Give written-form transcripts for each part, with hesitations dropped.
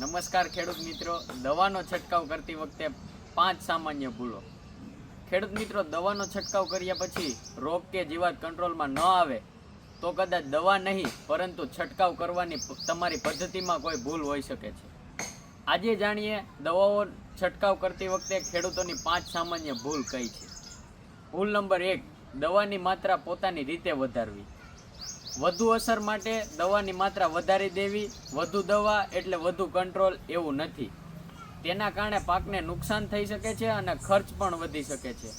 નમસ્કાર ખેડૂત મિત્રો, દવાનો છંટકાવ કરતી વખતે 5 સામાન્ય ભૂલો. ખેડૂત મિત્રો, દવાનો છંટકાવ કર્યા પછી રોગ કે જીવાત કંટ્રોલમાં ન આવે તો કદાચ દવા નહીં પરંતુ છંટકાવ કરવાની તમારી પદ્ધતિમાં કોઈ ભૂલ હોઈ શકે છે. આજે જાણીએ દવાઓ છંટકાવ કરતી વખતે ખેડૂતોની 5 સામાન્ય ભૂલ કઈ છે. ભૂલ નંબર 1, દવાની માત્રા પોતાની રીતે વધારવી. વધુ અસર માટે દવાની માત્રા વધારી દેવી. વધુ દવા એટલે વધુ કંટ્રોલ એવું નથી. તેના કારણે પાકને નુકસાન થઈ શકે છે અને ખર્ચ પણ વધી શકે છે.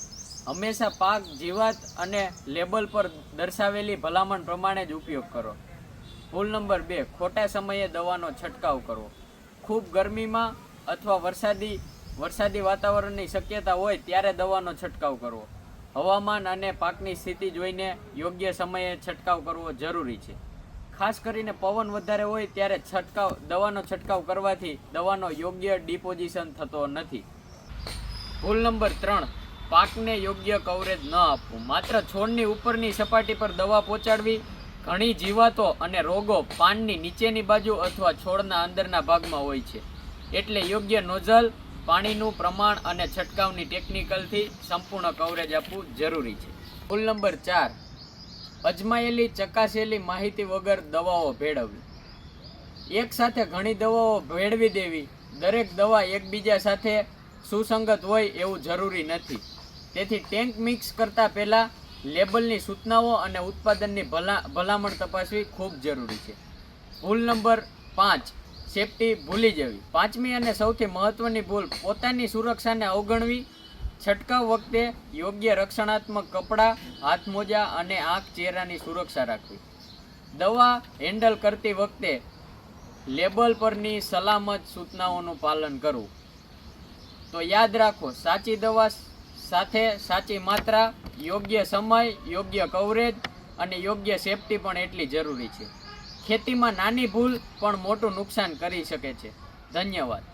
હંમેશા પાક, જીવાત અને લેબલ પર દર્શાવેલી ભલામણ પ્રમાણે જ ઉપયોગ કરો. ભૂલ નંબર 2, ખોટા સમયે દવાનો છંટકાવ કરવો. ખૂબ ગરમીમાં અથવા વરસાદી વાતાવરણની શક્યતા હોય ત્યારે દવાનો છંટકાવ કરવો. હવામાન અને પાકની સ્થિતિ જોઈને યોગ્ય સમયે છંટકાવ કરવો જરૂરી છે. ખાસ કરીને પવન વધારે હોય ત્યારે દવાનો છંટકાવ કરવાથી દવાનો યોગ્ય ડિપોઝિશન થતો નથી. ભૂલ નંબર 3, પાકને યોગ્ય કવરેજ ન આપવું. માત્ર છોડની ઉપરની સપાટી પર દવા પહોંચાડવી. ઘણી જીવાતો અને રોગો પાનની નીચેની બાજુ અથવા છોડના અંદરના ભાગમાં હોય છે, એટલે યોગ્ય નોઝલ, પાણીનું પ્રમાણ અને છંટકાવની ટેકનિકલથી સંપૂર્ણ કવરેજ આપવું જરૂરી છે. ભૂલ નંબર 4, અજમાયેલી ચકાસેલી માહિતી વગર દવાઓ ભેળવવી. એક સાથે ઘણી દવાઓ ભેળવી દેવી. દરેક દવા એકબીજા સાથે સુસંગત હોય એવું જરૂરી નથી. તેથી ટેન્ક મિક્સ કરતાં પહેલાં લેબલની સૂચનાઓ અને ઉત્પાદનની ભલામણ તપાસવી ખૂબ જરૂરી છે. ભૂલ નંબર 5, સેફટી ભૂલી જવી. 5મી અને સૌથી મહત્વની ભૂલ, પોતાની સુરક્ષાને અવગણવી. છંટકાવ વખતે યોગ્ય રક્ષણાત્મક કપડાં, હાથ મોજા અને આંખ ચહેરાની સુરક્ષા રાખવી. દવા હેન્ડલ કરતી વખતે લેબલ પરની સલામત સૂચનાઓનું પાલન કરવું. તો યાદ રાખો, સાચી દવા સાથે સાચી માત્રા, યોગ્ય સમય, યોગ્ય કવરેજ અને યોગ્ય સેફટી પણ એટલી જરૂરી છે. ખેતીમાં નાની ભૂલ પણ મોટું નુકસાન કરી શકે છે. ધન્યવાદ.